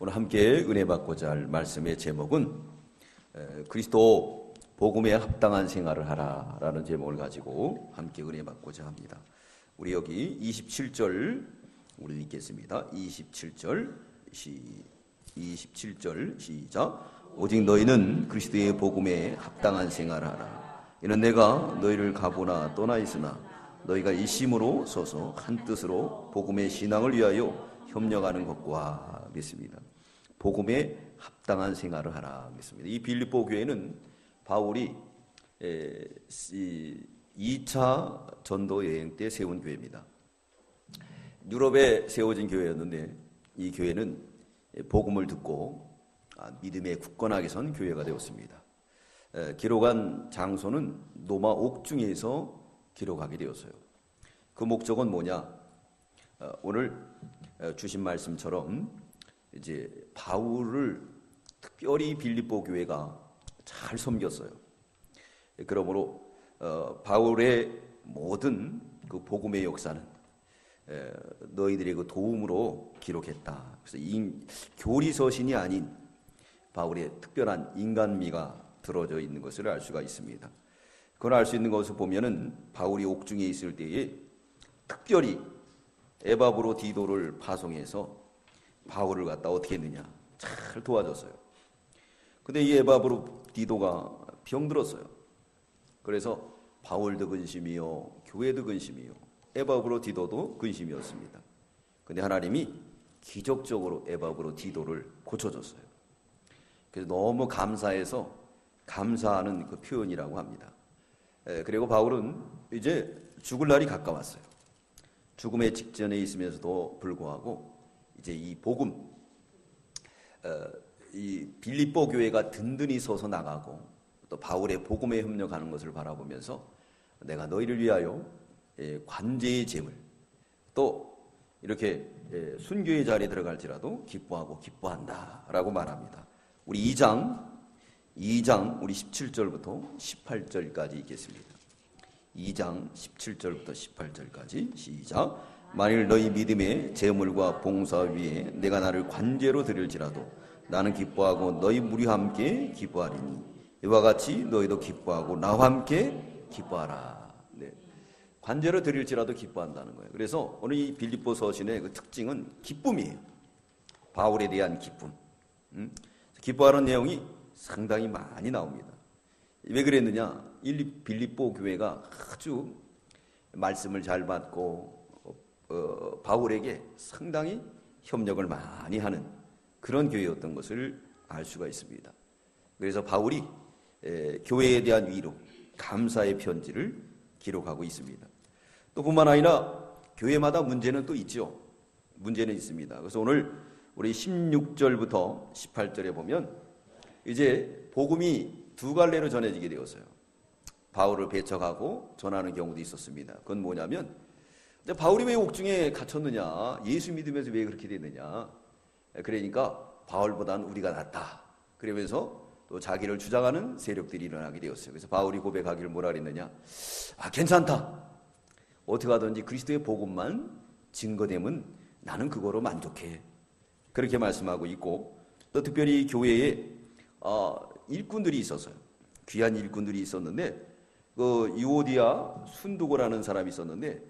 오늘 함께 은혜 받고자 할 말씀의 제목은 그리스도 복음에 합당한 생활을 하라라는 제목을 가지고 함께 은혜 받고자 합니다. 우리 여기 27절 우리 읽겠습니다. 27절 시작. 오직 너희는 그리스도의 복음에 합당한 생활을 하라. 이는 내가 너희를 가보나 떠나 있으나 너희가 일심으로 서서 한 뜻으로 복음의 신앙을 위하여 협력하는 것과 같습니다. 복음에 합당한 생활을 하라 했습니다. 이 빌립보 교회는 바울이 2차 전도 여행 때 세운 교회입니다. 유럽에 세워진 교회였는데 이 교회는 복음을 듣고 믿음에 굳건하게 선 교회가 되었습니다. 기록한 장소는 로마 옥중에서 기록하게 되었어요. 그 목적은 뭐냐? 오늘 주신 말씀처럼 이제 바울을 특별히 빌립보 교회가 잘 섬겼어요. 그러므로 바울의 모든 그 복음의 역사는 너희들의 그 도움으로 기록했다. 그래서 교리서신이 아닌 바울의 특별한 인간미가 들어져 있는 것을 알 수가 있습니다. 그걸 알 수 있는 것을 보면은 바울이 옥중에 있을 때에 특별히 에바브로 디도를 파송해서 바울을 갖다 어떻게 했느냐? 잘 도와줬어요. 근데 이 에바브로 디도가 병들었어요. 그래서 바울도 근심이요, 교회도 근심이요, 에바브로 디도도 근심이었습니다. 근데 하나님이 기적적으로 에바브로 디도를 고쳐줬어요. 그래서 너무 감사해서 감사하는 그 표현이라고 합니다. 그리고 바울은 이제 죽을 날이 가까웠어요. 죽음의 직전에 있으면서도 불구하고 이제 이 복음, 이 빌립보 교회가 든든히 서서 나가고 또 바울의 복음에 협력하는 것을 바라보면서 내가 너희를 위하여 관제의 재물 또 이렇게 순교의 자리에 들어갈지라도 기뻐하고 기뻐한다라고 말합니다. 우리 2장 우리 17절부터 18절까지 읽겠습니다. 2장 17절부터 18절까지 시작. 만일 너희 믿음의 재물과 봉사 위에 내가 나를 관제로 드릴지라도 나는 기뻐하고 너희 무리와 함께 기뻐하리니 이와 같이 너희도 기뻐하고 나와 함께 기뻐하라. 네. 관제로 드릴지라도 기뻐한다는 거예요. 그래서 오늘 이 빌립보 서신의 그 특징은 기쁨이에요. 바울에 대한 기쁨. 기뻐하는 내용이 상당히 많이 나옵니다. 왜 그랬느냐? 빌립보 교회가 아주 말씀을 잘 받고 바울에게 상당히 협력을 많이 하는 그런 교회였던 것을 알 수가 있습니다. 그래서 바울이 교회에 대한 위로, 감사의 편지를 기록하고 있습니다. 또 뿐만 아니라 교회마다 문제는 또 있죠. 문제는 있습니다. 그래서 오늘 우리 16절부터 18절에 보면 이제 복음이 두 갈래로 전해지게 되었어요. 바울을 배척하고 전하는 경우도 있었습니다. 그건 뭐냐면 바울이 왜 옥중에 갇혔느냐? 예수 믿으면서 왜 그렇게 됐느냐? 그러니까 바울보다는 우리가 낫다. 그러면서 또 자기를 주장하는 세력들이 일어나게 되었어요. 그래서 바울이 고백하기를 뭐라 그랬느냐? 괜찮다. 어떻게 하든지 그리스도의 복음만 증거되면 나는 그거로 만족해. 그렇게 말씀하고 있고 또 특별히 교회에 일꾼들이 있었어요. 귀한 일꾼들이 있었는데 그 유오디아 순두고라는 사람이 있었는데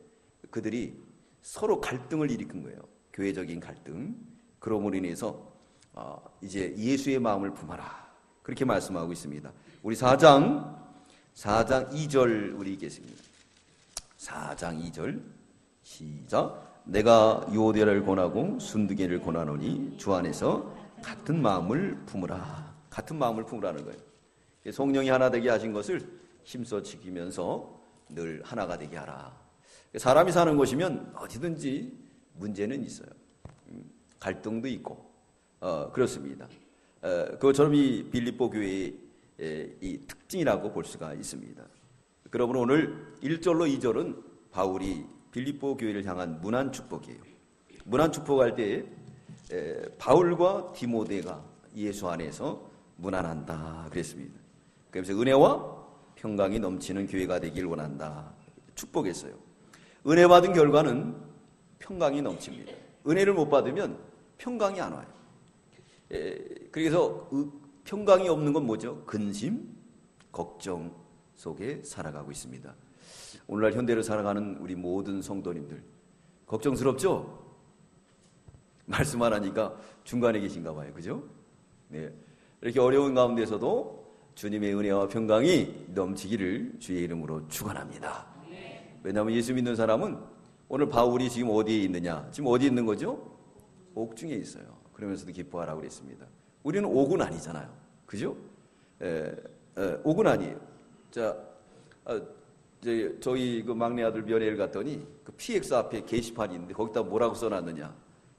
그들이 서로 갈등을 일으킨 거예요. 교회적인 갈등. 그러므로 인해서 이제 예수의 마음을 품어라. 그렇게 말씀하고 있습니다. 우리 4장 2절 우리 읽겠습니다. 4장 2절 시작. 내가 유오디아를 권하고 순두계를 권하노니 주 안에서 같은 마음을 품으라. 같은 마음을 품으라는 거예요. 성령이 하나 되게 하신 것을 힘써 지키면서 늘 하나가 되게 하라. 사람이 사는 곳이면 어디든지 문제는 있어요. 갈등도 있고 그렇습니다. 그것처럼 이 빌립보 교회의 이 특징이라고 볼 수가 있습니다. 그러므로 오늘 1절로 2절은 바울이 빌립보 교회를 향한 문안 축복이에요. 문안 축복할 때 바울과 디모데가 예수 안에서 문안한다 그랬습니다. 그래서 은혜와 평강이 넘치는 교회가 되길 원한다 축복했어요. 은혜 받은 결과는 평강이 넘칩니다. 은혜를 못 받으면 평강이 안 와요. 그래서 평강이 없는 건 뭐죠? 근심, 걱정 속에 살아가고 있습니다. 오늘날 현대를 살아가는 우리 모든 성도님들 걱정스럽죠? 말씀 안 하니까 중간에 계신가 봐요. 그죠? 네. 이렇게 어려운 가운데서도 주님의 은혜와 평강이 넘치기를 주의 이름으로 축원합니다. 왜냐하면 예수 믿는 사람은 오늘 바울이 지금 어디에 있느냐? 지금 어디 있는 거죠? 옥중에 있어요. 그러면서도 기뻐하라고 그랬습니다. 우리는 옥은 아니잖아요. 그죠? 옥은 아니에요. 자, 저희 그 막내 아들 면회를 갔더니 그 PX 앞에 게시판이 있는데 거기다 뭐라고 써놨느냐?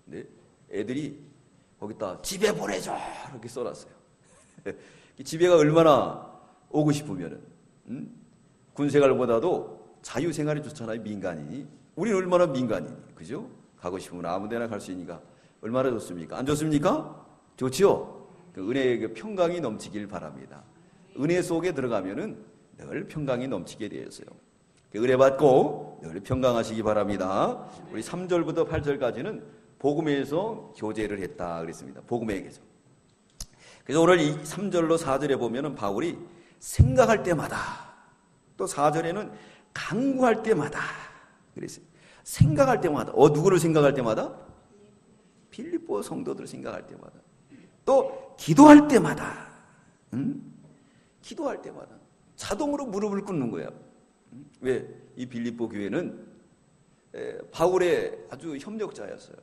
네? 애들이 거기다 집에 보내줘 이렇게 써놨어요. 집에가 얼마나 오고 싶으면은 군생활보다도 자유생활이 좋잖아요. 민간인이. 우리는 얼마나 민간인이. 그죠? 가고 싶으면 아무데나 갈 수 있으니까 얼마나 좋습니까? 안 좋습니까? 좋지요? 그 은혜의 그 평강이 넘치길 바랍니다. 은혜 속에 들어가면은 늘 평강이 넘치게 되었어요. 은혜 받고 늘 평강하시기 바랍니다. 우리 3절부터 8절까지는 복음에서 교제를 했다 그랬습니다. 복음에게서. 그래서 오늘 이 3절로 4절에 보면은 바울이 생각할 때마다 또 4절에는 간구할 때마다 그랬어요. 생각할 때마다 누구를 생각할 때마다? 빌립보 성도들을 생각할 때마다 또 기도할 때마다 기도할 때마다 자동으로 무릎을 꿇는 거예요. 왜? 이 빌립보 교회는 바울의 아주 협력자였어요.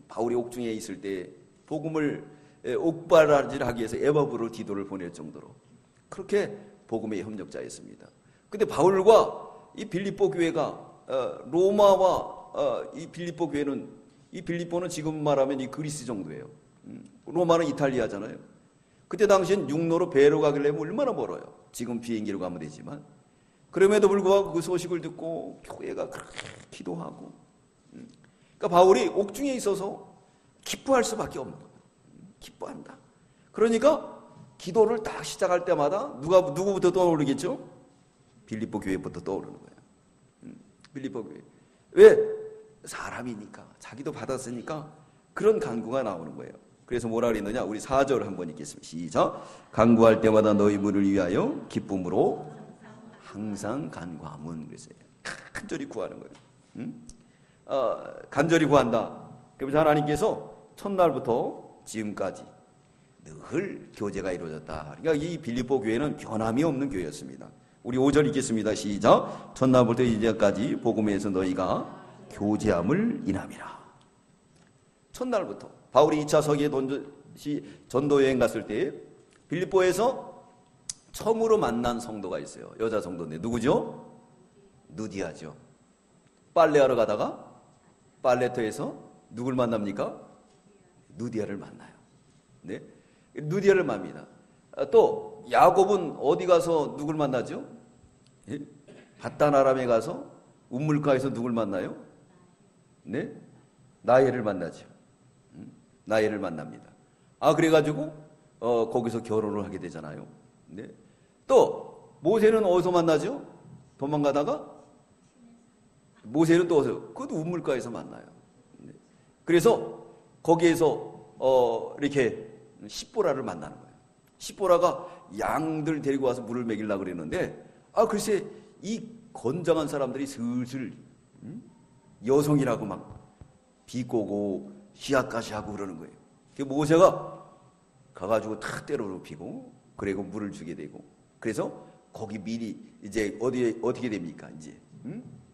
바울이 옥중에 있을 때 복음을 옥발하기 위해서 에바브로 디도를 보낼 정도로 그렇게 복음의 협력자였습니다. 근데 바울과 이 빌립보 교회가 로마와 이 빌립보 교회는 이 빌립보는 지금 말하면 이 그리스 정도예요. 로마는 이탈리아잖아요. 그때 당시엔 육로로 배로 가길래 얼마나 멀어요. 지금 비행기로 가면 되지만 그럼에도 불구하고 그 소식을 듣고 교회가 그렇게 기도하고 그러니까 바울이 옥중에 있어서 기뻐할 수밖에 없는 거예요. 기뻐한다. 그러니까 기도를 딱 시작할 때마다 누구부터 떠오르겠죠? 빌립보 교회부터 떠오르는 거예요. 빌립보 교회. 왜? 사람이니까 자기도 받았으니까 그런 간구가 나오는 거예요. 그래서 뭐라 그랬느냐? 우리 4절 한번 읽겠습니다. 시작. 간구할 때마다 너희 물을 위하여 기쁨으로 항상 간구함은 그랬어요. 간절히 구하는 거예요. 간절히 구한다. 그래서 하나님께서 첫날부터 지금까지 늘 교제가 이루어졌다. 그러니까 이 빌립보 교회는 변함이 없는 교회였습니다. 우리 5절 읽겠습니다. 시작. 첫날부터 이제까지 복음에서 너희가 교제함을 인함이라. 첫날부터 바울이 2차 서기에 전도여행 갔을 때 빌립보에서 처음으로 만난 성도가 있어요. 여자 성도인데 누구죠? 누디아죠. 빨래하러 가다가 빨래터에서 누굴 만납니까? 누디아를 만나요. 네? 누디아를 만납니다. 또 야곱은 어디 가서 누굴 만나죠? 예? 밧단-아람에 가서 운물가에서 누굴 만나요? 네? 나엘을 만나죠. 나엘을 만납니다. 그래가지고 거기서 결혼을 하게 되잖아요. 네? 또 모세는 어디서 만나죠? 도망가다가 모세는 또 어디서? 그것도 운물가에서 만나요. 네? 그래서 거기에서 이렇게 십보라를 만나는 거예요. 십보라가 양들 데리고 와서 물을 먹이려고 그랬는데 글쎄 이 건장한 사람들이 슬슬 여성이라고 막 비꼬고 희약까지 하고 그러는 거예요. 모세가 가가지고 탁 때려눕히고 그리고 물을 주게 되고 그래서 거기 미리 이제 어떻게 됩니까? 이제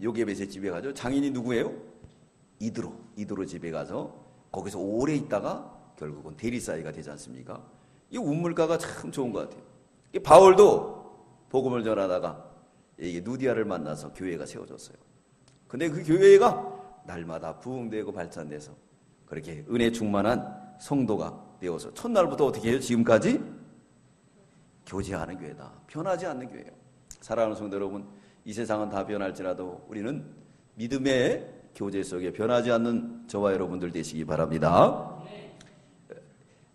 요게벳의 집에 가죠. 장인이 누구예요? 이드로 집에 가서 거기서 오래 있다가 결국은 대리사이가 되지 않습니까? 이 운물가가 참 좋은 것 같아요. 바울도 복음을 전하다가 이게 누디아를 만나서 교회가 세워졌어요. 근데 그 교회가 날마다 부흥되고 발전돼서 그렇게 은혜 충만한 성도가 되어서 첫날부터 어떻게 해요? 지금까지 교제하는 교회다. 변하지 않는 교회예요. 사랑하는 성도 여러분, 이 세상은 다 변할지라도 우리는 믿음의 교제 속에 변하지 않는 저와 여러분들 되시기 바랍니다.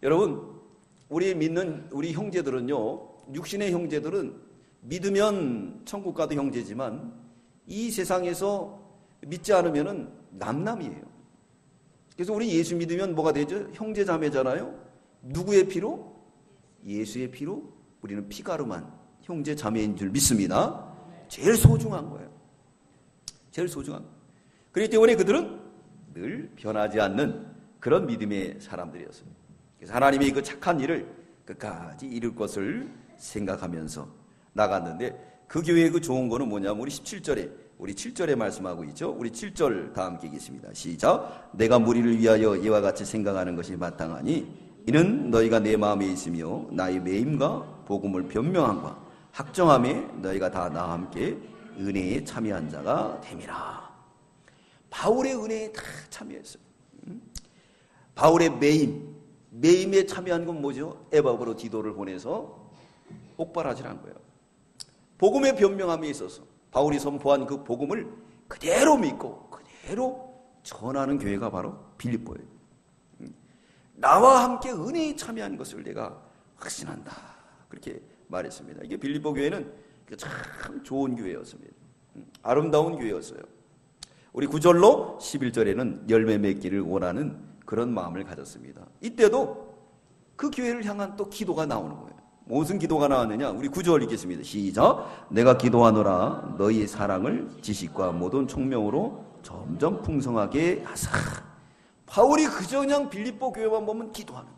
여러분, 우리 믿는 우리 형제들은요, 육신의 형제들은 믿으면 천국 가도 형제지만 이 세상에서 믿지 않으면은 남남이에요. 그래서 우리 예수 믿으면 뭐가 되죠? 형제 자매잖아요. 누구의 피로? 예수의 피로 우리는 피가름한 형제 자매인 줄 믿습니다. 제일 소중한 거예요. 제일 소중한 거예요. 그렇기 때문에 그들은 늘 변하지 않는 그런 믿음의 사람들이었어요. 그래서 하나님의 그 착한 일을 끝까지 이룰 것을 생각하면서 나갔는데, 그 교회의 그 좋은 거는 뭐냐면 우리 17절에, 우리 7절에 말씀하고 있죠. 우리 7절 다 함께 읽겠습니다. 시작. 내가 무리를 위하여 이와 같이 생각하는 것이 마땅하니 이는 너희가 내 마음에 있으며 나의 매임과 복음을 변명함과 확정함에 너희가 다 나와 함께 은혜에 참여한 자가 됨이라. 바울의 은혜에 다 참여했어요. 바울의 매임에 참여한 건 뭐죠? 에바브로 디도를 보내서 옥발하지란 거예요. 복음의 변명함에 있어서 바울이 선포한 그 복음을 그대로 믿고 그대로 전하는 교회가 바로 빌립보예요. 나와 함께 은혜에 참여한 것을 내가 확신한다, 그렇게 말했습니다. 이게 빌립보 교회는 참 좋은 교회였습니다. 아름다운 교회였어요. 우리 9절로 11절에는 열매 맺기를 원하는 그런 마음을 가졌습니다. 이때도 그 교회를 향한 또 기도가 나오는 거예요. 무슨 기도가 나왔느냐? 우리 9절 읽겠습니다. 시작. 내가 기도하노라 너희의 사랑을 지식과 모든 총명으로 점점 풍성하게 하사. 바울이 그저 그냥 빌립보 교회만 보면 기도하는.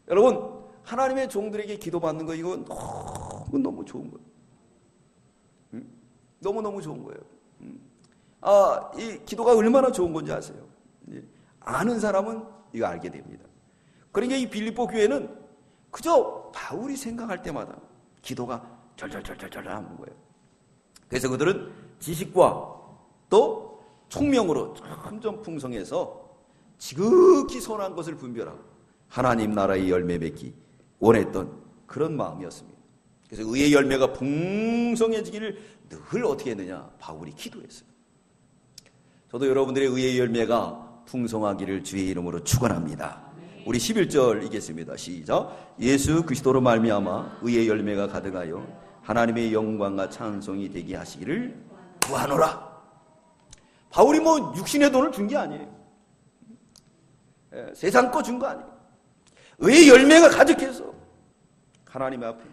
여러분, 하나님의 종들에게 기도받는 거, 이건 너무 좋은 거예요. 너무너무 좋은 거예요. 이 기도가 얼마나 좋은 건지 아세요? 아는 사람은 이거 알게 됩니다. 그러니까 이 빌립보 교회는 그저 바울이 생각할 때마다 기도가 절절절절절 하는 거예요. 그래서 그들은 지식과 또 총명으로 점점 풍성해서 지극히 선한 것을 분별하고 하나님 나라의 열매 맺기 원했던 그런 마음이었습니다. 그래서 의의 열매가 풍성해지기를 늘 어떻게 했느냐? 바울이 기도했어요. 저도 여러분들의 의의 열매가 풍성하기를 주의 이름으로 축원합니다. 우리 11절 읽겠습니다. 시작. 예수 그리스도로 말미암아 의의 열매가 가득하여 하나님의 영광과 찬송이 되게 하시기를 구하노라. 바울이 뭐 육신의 돈을 준 게 아니에요. 세상 거 준 거 아니에요. 의의 열매가 가득해서 하나님 앞에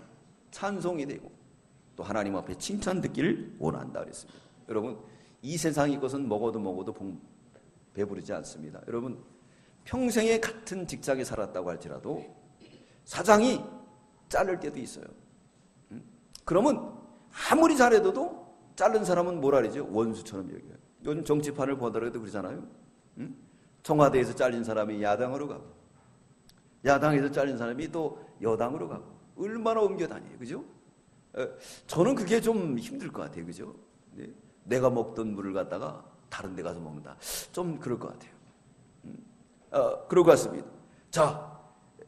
찬송이 되고 또 하나님 앞에 칭찬 듣기를 원한다 그랬습니다. 여러분, 이 세상의 것은 먹어도 배부르지 않습니다. 여러분, 평생에 같은 직장에 살았다고 할지라도 사장이 자를 때도 있어요. 그러면 아무리 잘해도 자른 사람은 뭐라 그러죠? 원수처럼 여겨요. 요즘 정치판을 보더라도 그러잖아요. 청와대에서 잘린 사람이 야당으로 가고 야당에서 잘린 사람이 또 여당으로 가고 얼마나 옮겨다녀요. 그죠? 저는 그게 좀 힘들 것 같아요. 그죠? 네. 내가 먹던 물을 갖다가 다른 데 가서 먹는다. 좀 그럴 것 같아요. 그럴 것 같습니다. 자,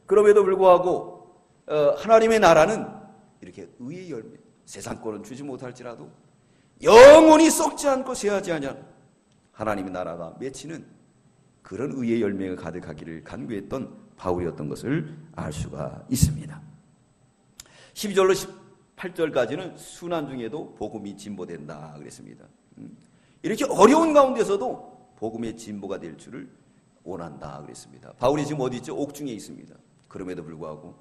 그럼에도 불구하고 하나님의 나라는 이렇게 의의 열매, 세상 거는 주지 못할지라도 영원히 썩지 않고 쇠하지 않은 하나님의 나라가 맺히는 그런 의의 열매가 가득하기를 간구했던 바울이었던 것을 알 수가 있습니다. 12절로 18절까지는 순환 중에도 복음이 진보된다 그랬습니다. 이렇게 어려운 가운데서도 복음의 진보가 될 줄을 원한다 그랬습니다. 바울이 지금 어디 있죠? 옥중에 있습니다. 그럼에도 불구하고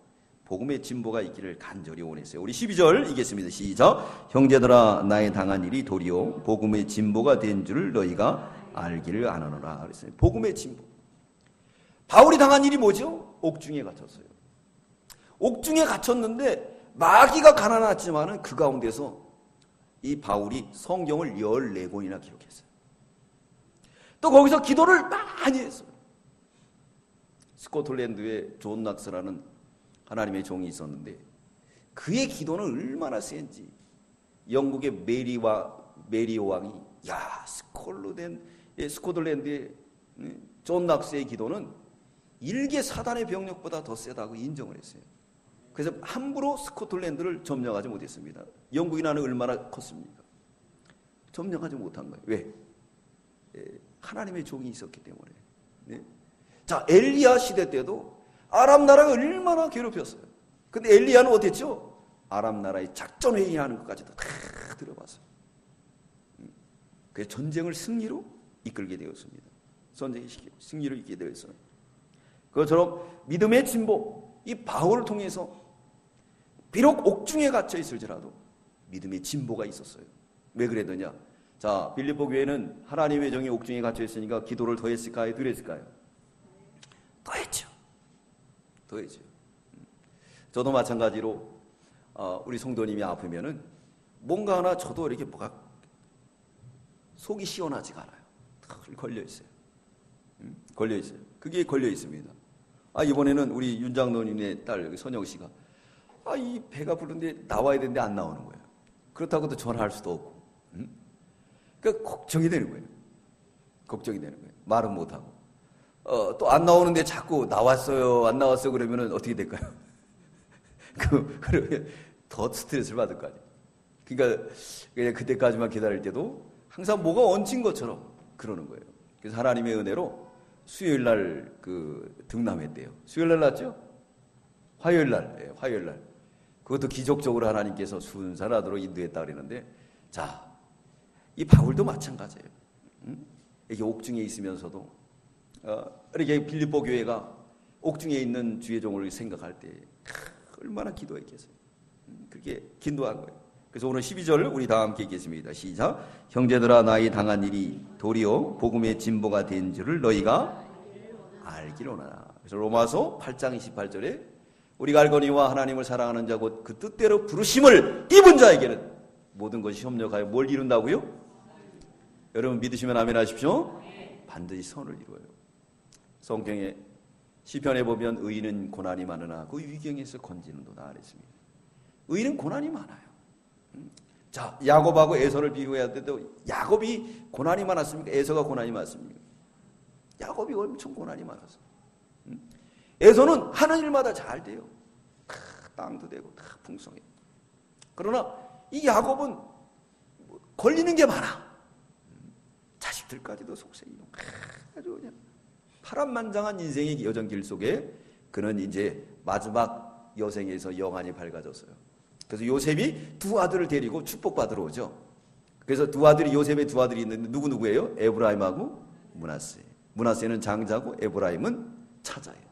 복음의 진보가 있기를 간절히 원했어요. 우리 12절 읽겠습니다. 시작. 형제들아 나의 당한 일이 도리어 복음의 진보가 된 줄을 너희가 알기를 아노라 그랬어요. 복음의 진보. 바울이 당한 일이 뭐죠? 옥중에 갇혔어요. 옥중에 갇혔는데 마귀가 가난했지만은 그 가운데서 이 바울이 성경을 14권이나 기록했어요. 또 거기서 기도를 많이 했어요. 스코틀랜드에 존 낙스라는 하나님의 종이 있었는데 그의 기도는 얼마나 센지 영국의 메리 왕이 스코틀랜드의 존 낙스의 기도는 일개 사단의 병력보다 더 세다고 인정을 했어요. 그래서 함부로 스코틀랜드를 점령하지 못했습니다. 영국이 나는 얼마나 컸습니까? 점령하지 못한 거예요. 왜? 하나님의 종이 있었기 때문에. 네? 자, 엘리야 시대 때도 아람 나라가 얼마나 괴롭혔어요. 근데 엘리야는 어땠죠? 아람 나라의 작전 회의하는 것까지도 다 들어봤어요. 그래서 전쟁을 승리로 이끌게 되었습니다. 전쟁의 승리로 이끌게 되었어요. 그것처럼 믿음의 진보, 이 바울을 통해서 비록 옥중에 갇혀 있을지라도 믿음의 진보가 있었어요. 왜 그랬느냐? 자, 빌립보 교회는 하나님의 정이 옥중에 갇혀 있으니까 기도를 더 했을까요? 덜 했을까요? 더 했죠. 더 했죠. 저도 마찬가지로 우리 성도님이 아프면은 뭔가 하나 저도 이렇게 뭐가 속이 시원하지가 않아요. 늘 걸려 있어요. 걸려 있어요. 그게 걸려 있습니다. 이번에는 우리 윤 장로님의 딸 선영 씨가 이 배가 부른데 나와야 되는데 안 나오는 거예요. 그렇다고도 전화할 수도 없고. 그러니까 걱정이 되는 거예요. 걱정이 되는 거예요. 말은 못 하고. 또 안 나오는데 자꾸 나왔어요, 안 나왔어요 그러면은 어떻게 될까요? 그러면 더 스트레스를 받을 거 아니에요. 그러니까 그냥 그때까지만 기다릴 때도 항상 뭐가 얹힌 것처럼 그러는 거예요. 그래서 하나님의 은혜로 수요일 날 등남했대요. 수요일 날 났죠? 화요일 날, 화요일 날. 그것도 기적적으로 하나님께서 순산하도록 인도했다 그러는데, 자, 이 바울도 마찬가지예요. 이게 옥중에 있으면서도 이렇게 빌립보 교회가 옥중에 있는 주의 종을 생각할 때 얼마나 기도했겠어요. 그렇게 기도한 거예요. 그래서 오늘 12절 우리 다 함께 읽겠습니다. 시작. 형제들아, 나의 당한 일이 도리어 복음의 진보가 된 줄을 너희가 알기로나. 그래서 로마서 8장 28절에 우리가 알거니와 하나님을 사랑하는 자 곧 그 뜻대로 부르심을 입은 자에게는 모든 것이 협력하여 뭘 이룬다고요? 여러분 믿으시면 아멘 하십시오. 반드시 선을 이루어요. 성경에 시편에 보면 의인은 고난이 많으나 그 위경에서 건지는도다 그랬습니다. 의인은 고난이 많아요. 자, 야곱하고 에서를 비교해야 돼도 야곱이 고난이 많았습니까? 에서가 고난이 많습니까? 야곱이 엄청 고난이 많았어. 에서는 하는 일마다 잘 돼요. 땅도 되고 다 풍성해. 그러나 이 야곱은 걸리는 게 많아. 자식들까지도 속세이고 아주 그냥 파란만장한 인생의 여정길 속에 그는 이제 마지막 여생에서 영안이 밝아졌어요. 그래서 요셉이 두 아들을 데리고 축복받으러 오죠. 그래서 요셉의 두 아들이 있는데 누구예요? 에브라임하고 므낫세. 므낫세는 장자고 에브라임은 차자예요.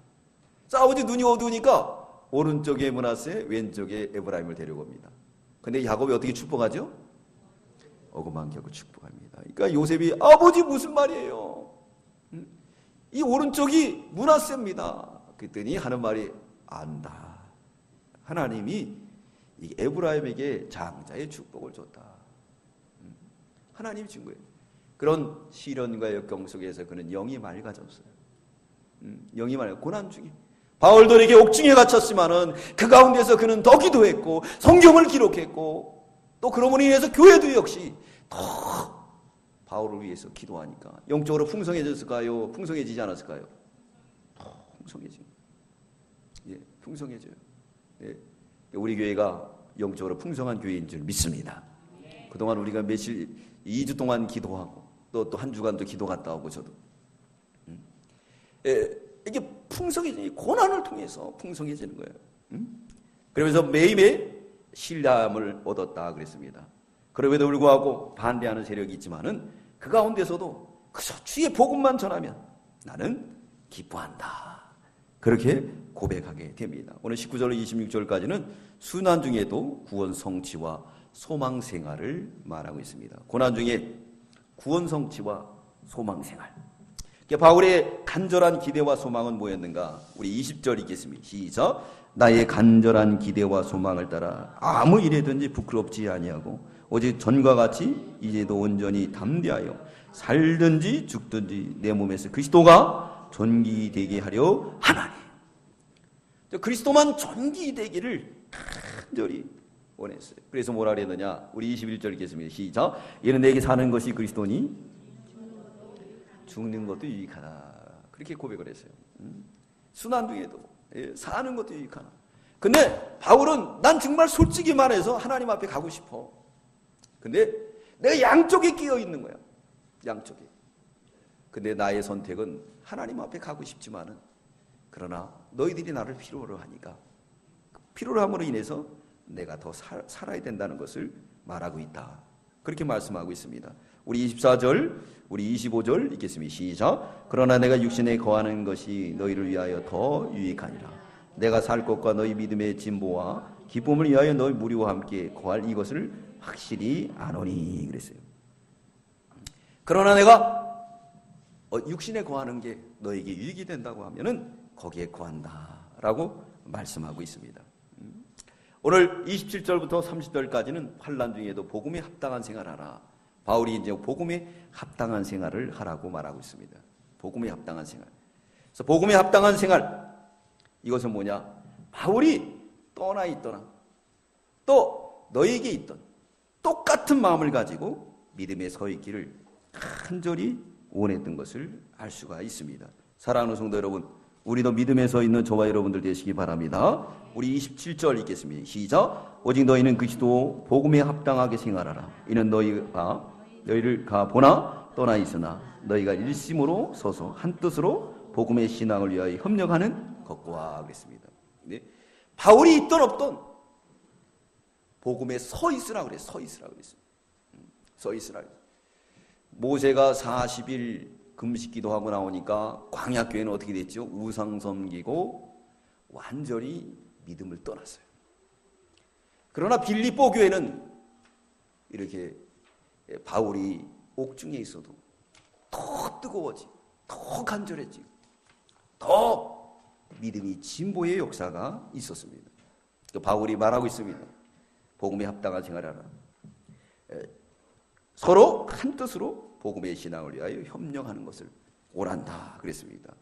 아버지 눈이 어두우니까 오른쪽에 므낫세, 왼쪽에 에브라임을 데려옵니다. 근데 야곱이 어떻게 축복하죠? 어금한 격을 축복합니다. 그러니까 요셉이 아버지 무슨 말이에요? 이 오른쪽이 므낫세입니다. 그랬더니 하는 말이 안다. 하나님이 이 에브라임에게 장자의 축복을 줬다. 하나님이 준 거예요. 그런 시련과 역경 속에서 그는 영이 맑아졌어요. 영이 맑아 고난 중에 바울도 이렇게 옥중에 갇혔지만은 그 가운데서 그는 더 기도했고 성경을 기록했고 또 그러므로 인해서 교회도 역시 더 바울을 위해서 기도하니까 영적으로 풍성해졌을까요? 풍성해지지 않았을까요? 더 풍성해져요. 예, 풍성해져요. 예. 우리 교회가 영적으로 풍성한 교회인 줄 믿습니다. 그동안 우리가 2주 동안 기도하고 또 한 주간도 기도 갔다 오고 저도 이게 풍성해지는 고난을 통해서 풍성해지는 거예요. 그러면서 매일매일 신뢰함을 얻었다 그랬습니다. 그럼에도 불구하고 반대하는 세력이 있지만은 그 가운데서도 그저 주의 복음만 전하면 나는 기뻐한다. 그렇게 고백하게 됩니다. 오늘 19절로 26절까지는 순환 중에도 구원 성취와 소망 생활을 말하고 있습니다. 고난 중에 구원 성취와 소망 생활. 바울의 간절한 기대와 소망은 뭐였는가? 우리 20절 읽겠습니다. 시작. 나의 간절한 기대와 소망을 따라 아무 일에든지 부끄럽지 아니하고 오직 전과 같이 이제도 온전히 담대하여 살든지 죽든지 내 몸에서 그리스도가 존귀되게 하려 하나니. 그리스도만 존귀되기를 간절히 원했어요. 그래서 뭐라 그랬느냐? 우리 21절 읽겠습니다. 시작. 이는 내게 사는 것이 그리스도니 죽는 것도 유익하다. 그렇게 고백을 했어요. 순환 중에도 사는 것도 유익하다. 근데 바울은 난 정말 솔직히 말해서 하나님 앞에 가고 싶어. 근데 내가 양쪽에 끼어 있는 거야. 양쪽에. 근데 나의 선택은 하나님 앞에 가고 싶지만은 그러나 너희들이 나를 필요로 하니까 필요로 함으로 인해서 내가 더 살아야 된다는 것을 말하고 있다. 그렇게 말씀하고 있습니다. 우리 24절, 우리 25절 읽겠습니다. 시작. 그러나 내가 육신에 거하는 것이 너희를 위하여 더 유익하니라. 내가 살 것과 너희 믿음의 진보와 기쁨을 위하여 너희 무리와 함께 거할 이것을 확실히 아노니 그랬어요. 그러나 내가 육신에 거하는 게 너에게 유익이 된다고 하면은 거기에 거한다라고 말씀하고 있습니다. 오늘 27절부터 30절까지는 환난 중에도 복음에 합당한 생활하라. 바울이 이제 복음에 합당한 생활을 하라고 말하고 있습니다. 복음에 합당한 생활. 그래서 복음에 합당한 생활, 이것은 뭐냐? 바울이 떠나 있더나 또 너에게 있던 똑같은 마음을 가지고 믿음에 서 있기를 간절히 원했던 것을 알 수가 있습니다. 사랑하는 성도 여러분, 우리도 믿음에 서 있는 저와 여러분들 되시기 바랍니다. 우리 27절 읽겠습니다. 시작. 오직 너희는 그리스도 복음에 합당하게 생활하라. 이는 너희를 보나 떠나 있으나 너희가 일심으로 서서 한 뜻으로 복음의 신앙을 위하여 협력하는 것과 그랬습니다. 네. 바울이 있던 없던 복음에 서 있으라 그래. 서 있으라 그랬어요. 서 있으라. 모세가 40일 금식 기도하고 나오니까 광야 교회는 어떻게 됐죠? 우상 섬기고 완전히 믿음을 떠났어요. 그러나 빌립보 교회는 이렇게 바울이 옥중에 있어도 더 뜨거워지고 더 간절해지고 더 믿음이 진보의 역사가 있었습니다. 바울이 말하고 있습니다. 복음에 합당한 생활하라. 서로 한 뜻으로 복음의 신앙을 위하여 협력하는 것을 오란다 그랬습니다.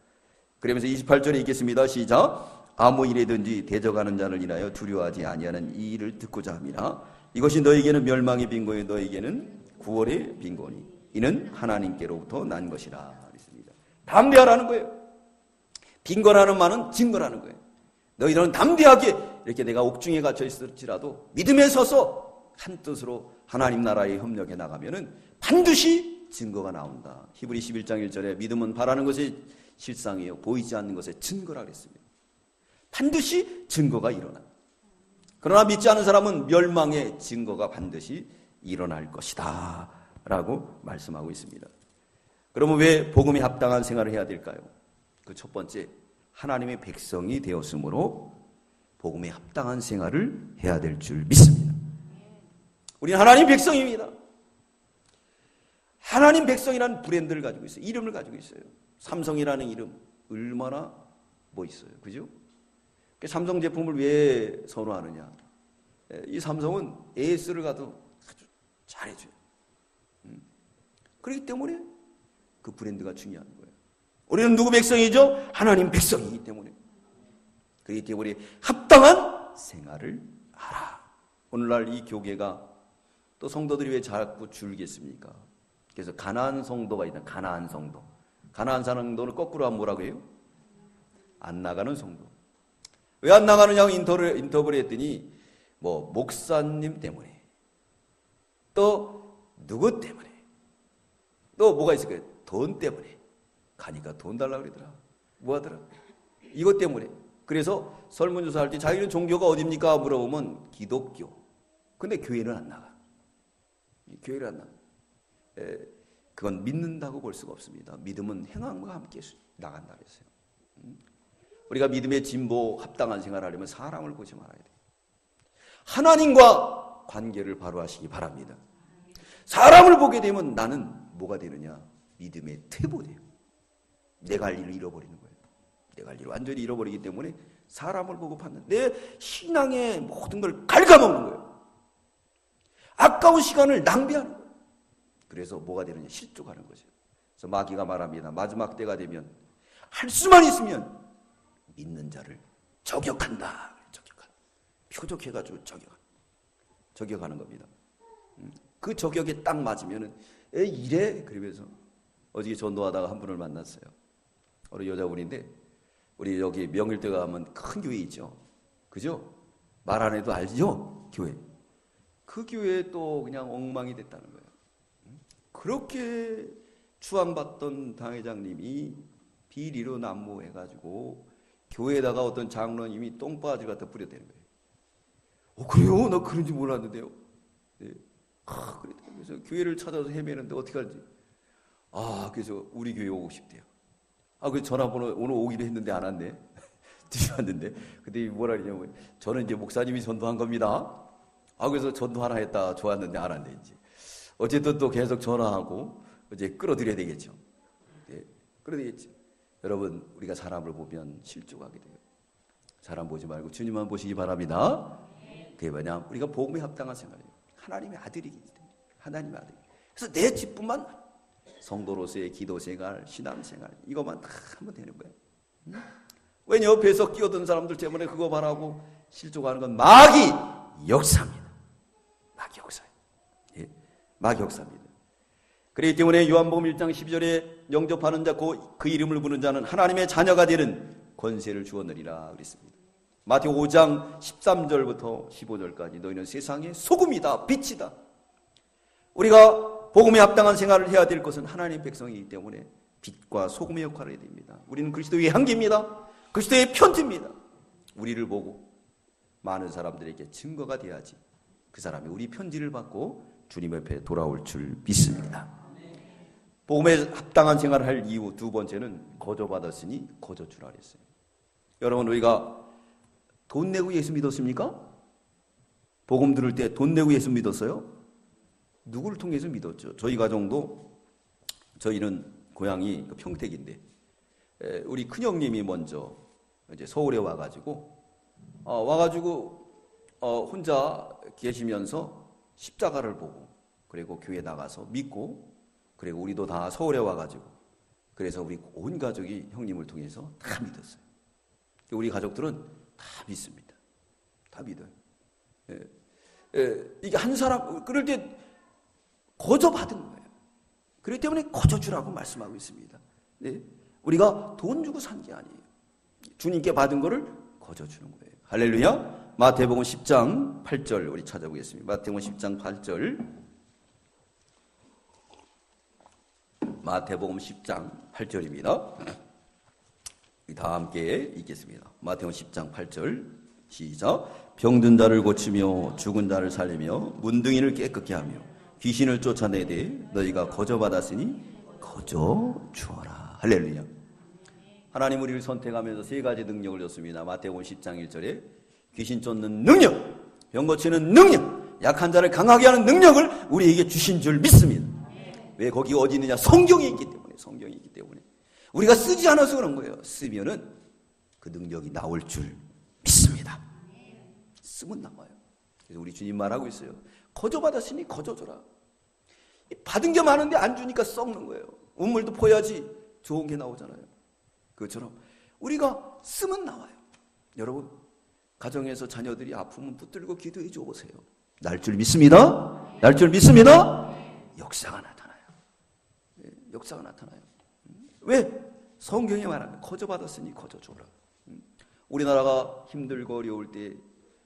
그러면서 28절에 읽겠습니다. 시작. 아무 일에든지 대적하는 자를 인하여 두려워하지 아니하는 이 일을 듣고자 함이라. 이것이 너에게는 멸망의 빈곤이 너에게는 구원의 빈곤이 이는 하나님께로부터 난 것이라 그랬습니다. 담대하라는 거예요. 빈곤하는 말은 증거라는 거예요. 너희들은 담대하게 이렇게 내가 옥중에 갇혀 있을지라도 믿음에 서서 한 뜻으로 하나님 나라에 협력해 나가면은 반드시 증거가 나온다. 히브리 11장 1절에 믿음은 바라는 것의 실상이요 보이지 않는 것의 증거라 그랬습니다. 반드시 증거가 일어나. 그러나 믿지 않는 사람은 멸망의 증거가 반드시 일어날 것이다 라고 말씀하고 있습니다. 그러면 왜 복음에 합당한 생활을 해야 될까요? 그 첫 번째, 하나님의 백성이 되었으므로 복음에 합당한 생활을 해야 될 줄 믿습니다. 우리는 하나님 백성입니다. 하나님 백성이라는 브랜드를 가지고 있어요. 이름을 가지고 있어요. 삼성이라는 이름 얼마나 멋있어요. 그죠? 삼성 제품을 왜 선호하느냐? 이 삼성은 AS를 가도 아주 잘해줘요. 그렇기 때문에 그 브랜드가 중요한 거예요. 우리는 누구 백성이죠? 하나님 백성이기 때문에. 그렇기 때문에 합당한 생활을 하라. 오늘날 이 교계가 또 성도들이 왜 자꾸 줄겠습니까? 그래서 가나안 성도가 있다. 가나안 성도. 가나안 성도는 거꾸로 하면 뭐라고 해요? 안 나가는 성도. 왜 안 나가느냐고 인터뷰를 했더니 뭐 목사님 때문에 또 누구 때문에 또 뭐가 있을까요? 돈 때문에. 가니까 돈 달라고 그러더라. 뭐 하더라? 이것 때문에. 그래서 설문조사 할 때 자기는 종교가 어딥니까? 물어보면 기독교. 근데 교회는 안 나가. 교회를 안 나가. 그건 믿는다고 볼 수가 없습니다. 믿음은 행함과 함께 나간다 그랬어요. 우리가 믿음의 진보 합당한 생활을 하려면 사람을 보지 말아야 돼요. 하나님과 관계를 바로 하시기 바랍니다. 사람을 보게 되면 나는 뭐가 되느냐? 믿음의 퇴보돼요. 내가 할 일을 잃어버리는 거예요. 내가 할 일을 완전히 잃어버리기 때문에 사람을 보고 판단. 내 신앙의 모든 걸 갉아먹는 거예요. 아까운 시간을 낭비하는 거예요. 그래서 뭐가 되느냐? 실족하는 거죠. 그래서 마귀가 말합니다. 마지막 때가 되면 할 수만 있으면 믿는 자를 저격한다. 표적해가지고 저격하는 겁니다. 그 저격에 딱 맞으면은 이래 그러면서 어저께 전도하다가 한 분을 만났어요. 어느 여자분인데 우리 여기 명일대 가면 큰 교회 있죠. 그죠? 말 안 해도 알죠? 교회. 그 교회에 또 그냥 엉망이 됐다는 거예요. 그렇게 추앙받던 당회장님이 비리로 난무해가지고 교회에다가 어떤 장로님이 똥바지 갖다 뿌려대는 거예요. 그래요? 나 그런지 몰랐는데요. 네. 그래서 교회를 찾아서 헤매는데 어떻게 할지. 그래서 우리 교회 오고 싶대요. 그래서 전화번호 오늘 오기로 했는데 안 왔네. 뒤집었는데. 근데 뭐라 그러냐면, 저는 이제 목사님이 전도한 겁니다. 그래서 전도 하나 했다 좋았는데 안 왔네, 이제. 어쨌든 또 계속 전화하고, 이제 끌어들여야 되겠죠. 네, 끌어들이겠죠. 여러분, 우리가 사람을 보면 실족하게 돼요. 사람 보지 말고 주님만 보시기 바랍니다. 그게 뭐냐? 우리가 복음에 합당한 생활이에요. 하나님의 아들이기 때문에. 하나님의 아들. 그래서 내 집뿐만 성도로서의 기도 생활, 신앙 생활, 이것만 다 하면 되는 거예요. 왜 옆에서 끼어든 사람들 때문에 그거 바라고 실족하는 건 마귀 역사입니다. 마귀 역사예요. 예, 마귀 역사입니다. 그렇기 때문에 요한복음 1장 12절에 영접하는 자, 그 이름을 부르는 자는 하나님의 자녀가 되는 권세를 주었느니라 그랬습니다. 마태복음 5장 13절부터 15절까지 너희는 세상의 소금이다, 빛이다. 우리가 복음에 합당한 생활을 해야 될 것은 하나님의 백성이기 때문에 빛과 소금의 역할을 해야 됩니다. 우리는 그리스도의 향기입니다. 그리스도의 편지입니다. 우리를 보고 많은 사람들에게 증거가 돼야지 그 사람이 우리 편지를 받고 주님 옆에 돌아올 줄 믿습니다. 복음에 합당한 생활을 할 이유 두 번째는 거저받았으니 거저주라 그랬어요. 여러분, 우리가 돈 내고 예수 믿었습니까? 복음 들을 때 돈 내고 예수 믿었어요? 누구를 통해서 믿었죠? 저희 가정도, 저희는 고향이 평택인데 우리 큰형님이 먼저 이제 서울에 와가지고 혼자 계시면서 십자가를 보고, 그리고 교회 나가서 믿고, 그리고 우리도 다 서울에 와가지고, 그래서 우리 온 가족이 형님을 통해서 다 믿었어요. 우리 가족들은 다 믿습니다. 다 믿어요. 이게 한 사람, 그럴 때 거저 받은 거예요. 그렇기 때문에 거저 주라고 말씀하고 있습니다. 네? 우리가 돈 주고 산 게 아니에요. 주님께 받은 거를 거저 주는 거예요. 할렐루야. 마태복음 10장 8절 우리 찾아보겠습니다. 마태복음 10장 8절. 마태복음 10장 8절입니다. 다 함께 읽겠습니다. 마태복음 10장 8절 시작. 병든 자를 고치며 죽은 자를 살리며 문둥이를 깨끗게 하며 귀신을 쫓아내되 너희가 거저 받았으니 거저 주어라. 할렐루야. 하나님 우리를 선택하면서 세 가지 능력을 줬습니다. 마태복음 10장 1절에 귀신 쫓는 능력, 병 고치는 능력, 약한 자를 강하게 하는 능력을 우리에게 주신 줄 믿습니다. 왜 거기가 어디 있느냐? 성경이 있기 때문에. 성경이 있기 때문에. 우리가 쓰지 않아서 그런 거예요. 쓰면은 그 능력이 나올 줄 믿습니다. 쓰면 나와요. 그래서 우리 주님 말하고 있어요. 거저 받았으니 거저 줘라. 받은 게 많은데 안 주니까 썩는 거예요. 운물도 퍼야지 좋은 게 나오잖아요. 그것처럼 우리가 쓰면 나와요. 여러분, 가정에서 자녀들이 아프면 붙들고 기도해 줘 보세요. 날 줄 믿습니다. 날 줄 믿습니다. 역사가 나타나요. 역사가 나타나요. 왜? 성경에 말하면 거저 받았으니 거저 줘라. 우리나라가 힘들고 어려울 때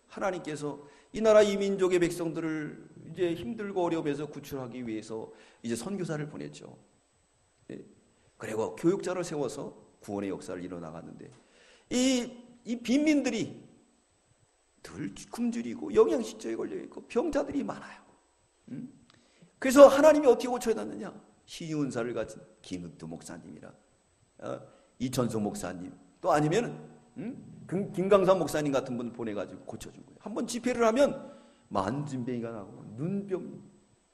하나님께서 이 나라 이민족의 백성들을 이제 힘들고 어려움에서 구출하기 위해서 이제 선교사를 보냈죠. 그리고 교육자를 세워서 구원의 역사를 이뤄나갔는데 이 빈민들이 늘 굶주리고 영양실조에 걸려있고 병자들이 많아요. 그래서 하나님이 어떻게 고쳐놨느냐? 시은사를 가진 김흑두 목사님이라 이천성 목사님, 또 아니면 김강삼 목사님 같은 분 보내가지고 고쳐준 거예요. 한번 집회를 하면 만진병이가 나고 눈병,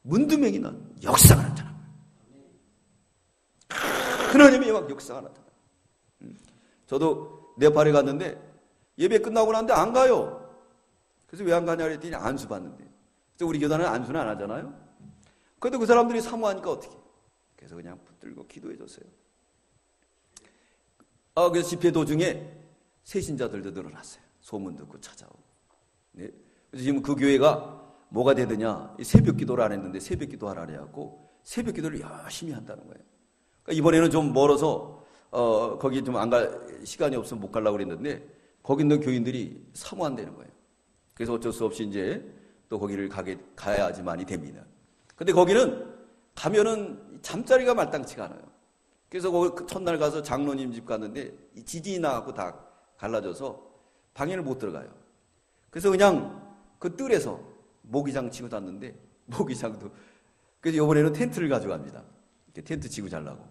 문두명이 난 역사가 나타나요. 하나님의 막 역사가 나타나요. 저도 네팔에 갔는데 예배 끝나고 났는데 안 가요. 그래서 왜 안 가냐 그랬더니 안수 받는데. 그래서 우리 교단은 안수는 안 하잖아요. 그래도 그 사람들이 사모하니까 어떻게? 그래서 그냥 붙들고 기도해 줬어요. 그래서 집회 도중에 세신자들도 늘어났어요. 소문 듣고 찾아오고. 네. 그래서 지금 그 교회가 뭐가 되느냐? 새벽 기도를 안 했는데 새벽 기도하라 그래갖고 새벽 기도를 열심히 한다는 거예요. 그러니까 이번에는 좀 멀어서 거기 좀 안 갈 시간이 없으면 못 가려고 그랬는데 거기 있는 교인들이 사모한다는 거예요. 그래서 어쩔 수 없이 이제 또 거기를 가야지만이 됩니다. 근데 거기는 가면은 잠자리가 마땅치가 않아요. 그래서 거기 첫날 가서 장로님 집 갔는데 지진이 나갖고 다 갈라져서 방에를 못 들어가요. 그래서 그냥 그 뜰에서 모기장 치고 잤는데 모기장도. 그래서 이번에는 텐트를 가져갑니다. 텐트 치고 자려고.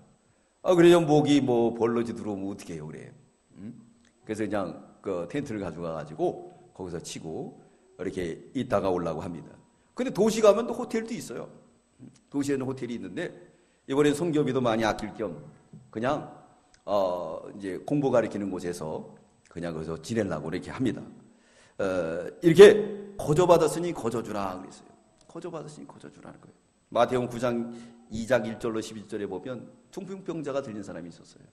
그래요. 모기 벌러지 들어오면 어떻게 해요, 그래. 그래서 그냥 그 텐트를 가져가가지고 거기서 치고 이렇게 있다가 오려고 합니다. 근데 도시 가면 또 호텔도 있어요. 도시에는 호텔이 있는데 이번에 성교비도 많이 아낄 겸 그냥 이제 공부 가르치는 곳에서 그냥 거기서 지내려고 이렇게 합니다. 이렇게 거저받았으니 거저주라 그랬어요. 거저받았으니 거저주라는 거예요. 마태복음 9장 2장 1절로 11절에 보면 중풍병자가 들린 사람이 있었어요.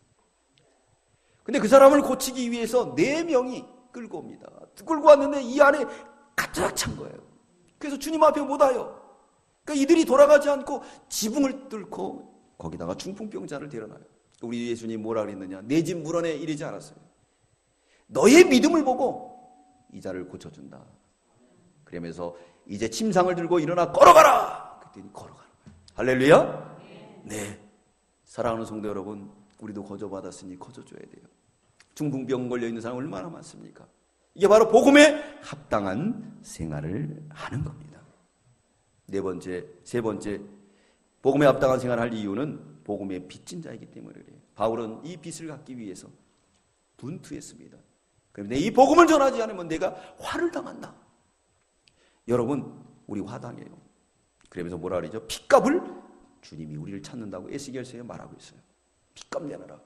근데 그 사람을 고치기 위해서 4명이 끌고 옵니다. 끌고 왔는데 이 안에 가득 찬 거예요. 그래서 주님 앞에 못 와요. 그러니까 이들이 돌아가지 않고 지붕을 뚫고 거기다가 중풍병자를 데려놔요. 우리 예수님 뭐라 그랬느냐? 내 집 물원에 이르지 않았어요. 너의 믿음을 보고 이 자를 고쳐준다. 그러면서 이제 침상을 들고 일어나 걸어가라. 그랬더니 걸어가는 거예요. 할렐루야? 네. 사랑하는 성도 여러분, 우리도 거저받았으니 거저줘야 돼요. 중풍병 걸려있는 사람 얼마나 많습니까? 이게 바로 복음에 합당한 생활을 하는 겁니다. 세 번째, 복음에 합당한 생활을 할 이유는 복음의 빚진 자이기 때문에 그래요. 바울은 이 빚을 갚기 위해서 분투했습니다. 그런데 이 복음을 전하지 않으면 내가 화를 당한다. 여러분, 우리 화당해요. 그러면서 뭐라 그러죠? 빚값을 주님이 우리를 찾는다고 에스겔서에 말하고 있어요. 빚값 내놔라.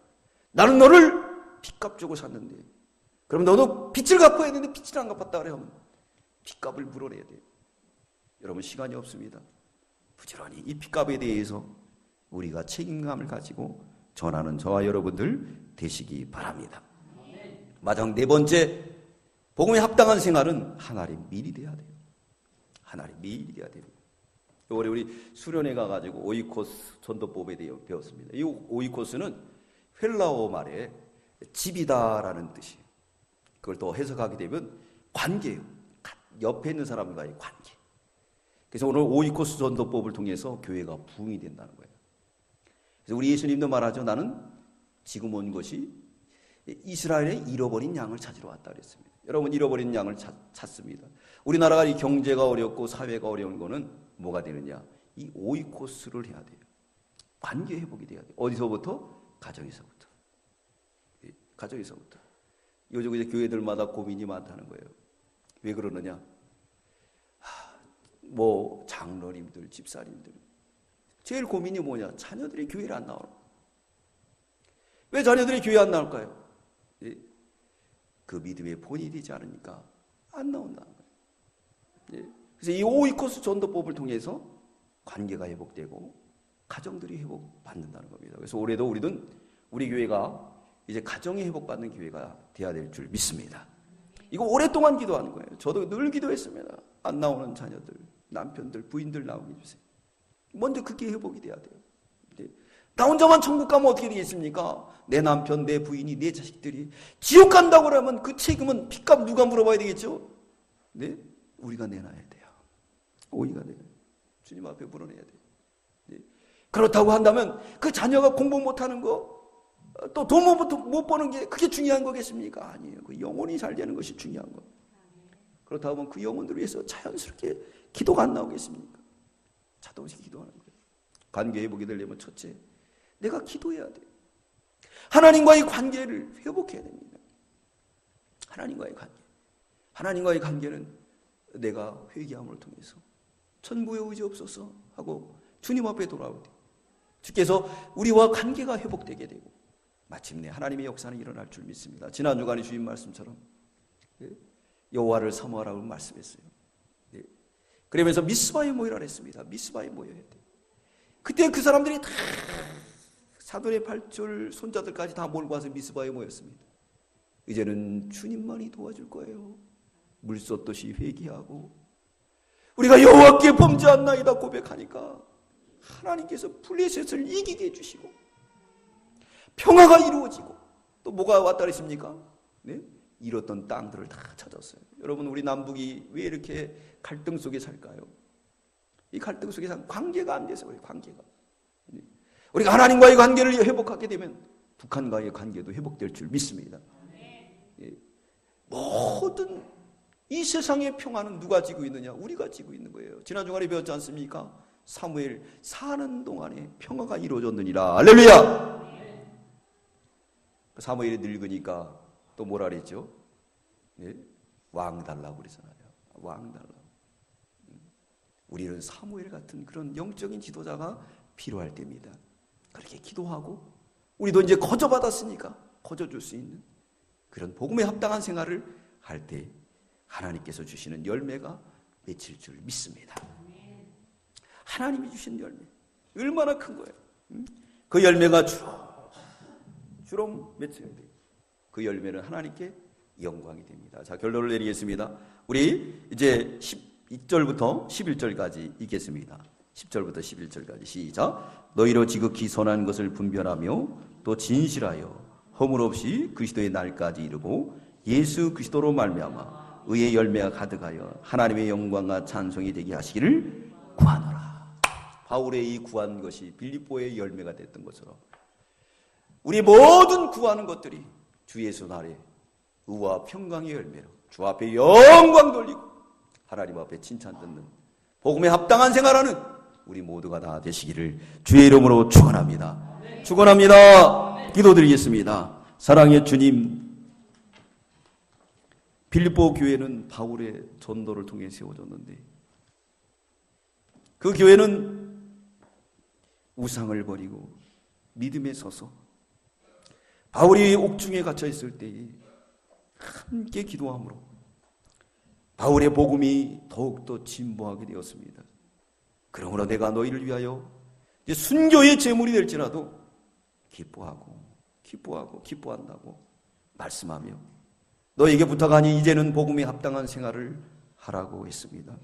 나는 너를 빚값 주고 샀는데, 그럼 너도 빚을 갚아야 되는데 빚을 안 갚았다 그러면 빚값을 물어내야 돼요. 여러분, 시간이 없습니다. 부지런히 이 빚값에 대해서 우리가 책임감을 가지고 전하는 저와 여러분들 되시기 바랍니다. 마지막 4번째, 복음에 합당한 생활은 하나님 밀이 돼야 돼요. 하나님 밀이 돼야 돼요. 올해 우리 수련회 가가지고 오이코스 전도법에 대해 배웠습니다. 이 오이코스는 헬라어 말에 집이다라는 뜻이에요. 그걸 또 해석하게 되면 관계예요. 옆에 있는 사람과의 관계. 그래서 오늘 오이코스 전도법을 통해서 교회가 부흥이 된다는 거예요. 그래서 우리 예수님도 말하죠. 나는 지금 온 것이 이스라엘의 잃어버린 양을 찾으러 왔다 그랬습니다. 여러분, 잃어버린 양을 찾습니다. 우리나라가 이 경제가 어렵고 사회가 어려운 거는 뭐가 되느냐? 이 오이코스를 해야 돼요. 관계 회복이 돼야 돼요. 어디서부터? 가정에서부터. 가정에서부터. 요즘 이제 교회들마다 고민이 많다는 거예요. 왜 그러느냐? 장로님들, 집사님들. 제일 고민이 뭐냐? 자녀들이 교회를 안 나오는. 왜 자녀들이 교회 안 나올까요? 그 믿음의 본이 되지 않으니까 안 나온다는 거예요. 그래서 이 오이코스 전도법을 통해서 관계가 회복되고 가정들이 회복받는다는 겁니다. 그래서 올해도 우리 교회가 이제 가정이 회복받는 교회가 되어야 될 줄 믿습니다. 이거 오랫동안 기도하는 거예요. 저도 늘 기도했습니다. 안 나오는 자녀들, 남편들, 부인들 나오게 해주세요. 먼저 그게 회복이 돼야 돼요. 나 혼자만 천국 가면 어떻게 되겠습니까? 내 남편, 내 부인이, 내 자식들이 지옥 간다고 하면 그 책임은 빚값 누가 물어봐야 되겠죠? 네? 우리가 내놔야 돼요. 우리가 내요. 주님 앞에 물어내야 돼요. 네. 그렇다고 한다면 그 자녀가 공부 못하는 거, 또 돈 못 버는 게 그게 중요한 거겠습니까? 아니에요. 그 영혼이 잘 되는 것이 중요한 거. 그렇다고 하면 그 영혼들을 위해서 자연스럽게 기도가 안 나오겠습니까? 자동식 기도하는 거예요. 관계 회복이 되려면 첫째, 내가 기도해야 돼요. 하나님과의 관계를 회복해야 됩니다. 하나님과의 관계. 하나님과의 관계는 내가 회개함을 통해서 천부의 의지 없어서 하고 주님 앞에 돌아올 때 주께서 우리와 관계가 회복되게 되고 마침내 하나님의 역사는 일어날 줄 믿습니다. 지난 주간에 주님 말씀처럼 여호와를 사모하라고 말씀했어요. 그러면서 미스바에 모이라 했습니다. 미스바에 모여야 돼요. 그때 그 사람들이 다 사돈의 8절 손자들까지 다 몰고 와서 미스바에 모였습니다. 이제는 주님만이 도와줄 거예요. 물 쏟듯이 회개하고 우리가 여호와께 범죄한나이다 고백하니까 하나님께서 블레셋을 이기게 해주시고 평화가 이루어지고 또 뭐가 왔다 그랬습니까? 네? 잃었던 땅들을 다 찾았어요. 여러분, 우리 남북이 왜 이렇게 갈등 속에 살까요? 이 갈등 속에서 관계가 안 돼서 그래요. 관계가. 우리가 하나님과의 관계를 회복하게 되면 북한과의 관계도 회복될 줄 믿습니다. 모든 이 세상의 평화는 누가 지고 있느냐? 우리가 지고 있는 거예요. 지난 주간에 배웠지 않습니까? 사무엘 사는 동안에 평화가 이루어졌느니라. 할렐루야! 사무엘이 늙으니까 또 뭐라 그랬죠? 네? 왕 달라고 그러잖아요. 왕 달라고. 우리는 사무엘 같은 그런 영적인 지도자가 필요할 때입니다. 그렇게 기도하고 우리도 이제 거저받았으니까 거저줄 수 있는 그런 복음에 합당한 생활을 할 때 하나님께서 주시는 열매가 맺힐 줄 믿습니다. 하나님이 주신 열매 얼마나 큰 거예요. 그 열매가 주렁 맺혀야 돼요. 그 열매는 하나님께 영광이 됩니다. 자, 결론을 내리겠습니다. 우리 이제 12절부터 11절까지 읽겠습니다. 10절부터 11절까지 시작. 너희로 지극히 선한 것을 분별하며 또 진실하여 허물 없이 그리스도의 날까지 이르고 예수 그리스도로 말미암아 의의 열매가 가득하여 하나님의 영광과 찬송이 되게 하시기를 구하노라. 바울의 이 구한 것이 빌립보의 열매가 됐던 것처럼 우리 모든 구하는 것들이 주 예수 날에 의와 평강의 열매로 주 앞에 영광 돌리고 하나님 앞에 칭찬 듣는 복음에 합당한 생활하는 우리 모두가 다 되시기를 주의 이름으로 축원합니다. 축원합니다. 기도드리겠습니다. 사랑의 주님, 빌립보 교회는 바울의 전도를 통해 세워졌는데 그 교회는 우상을 버리고 믿음에 서서 바울이 옥중에 갇혀 있을 때에 함께 기도함으로 바울의 복음이 더욱더 진보하게 되었습니다. 그러므로 내가 너희를 위하여 이제 순교의 제물이 될지라도 기뻐한다고 말씀하며 너에게 부탁하니 이제는 복음에 합당한 생활을 하라고 했습니다.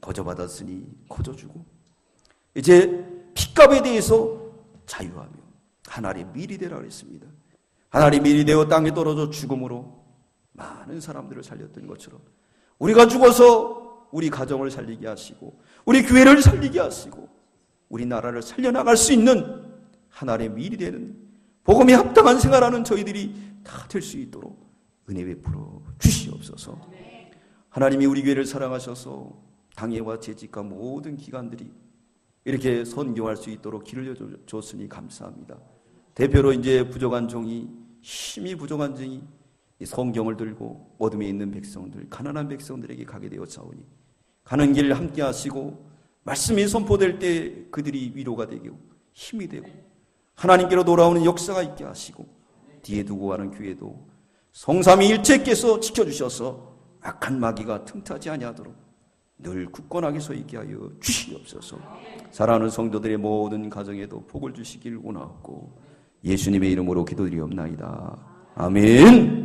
거저받았으니 거저주고 이제 핏값에 대해서 자유하며 하나님의 밀이 되라 그랬습니다. 하나님의 밀이 되어 땅에 떨어져 죽음으로 많은 사람들을 살렸던 것처럼 우리가 죽어서 우리 가정을 살리게 하시고 우리 교회를 살리게 하시고 우리 나라를 살려나갈 수 있는 하나님의 밀이 되는 복음에 합당한 생활하는 저희들이 다 될 수 있도록 은혜 베풀어 주시옵소서. 하나님이 우리 교회를 사랑하셔서 당회와 재직과 모든 기관들이 이렇게 선교할 수 있도록 길을 줬으니 감사합니다. 대표로 이제 부족한 종이 힘이 부족한 종이 성경을 들고 어둠에 있는 백성들, 가난한 백성들에게 가게 되었사오니 가는 길 함께 하시고 말씀이 선포될 때 그들이 위로가 되고 힘이 되고 하나님께로 돌아오는 역사가 있게 하시고 뒤에 두고 가는 교회도 성삼위 일체께서 지켜주셔서 악한 마귀가 틈타지 아니하도록 늘 굳건하게 서 있게 하여 주시옵소서. 사랑하는 성도들의 모든 가정에도 복을 주시길 원하옵고 예수님의 이름으로 기도드리옵나이다. 아멘.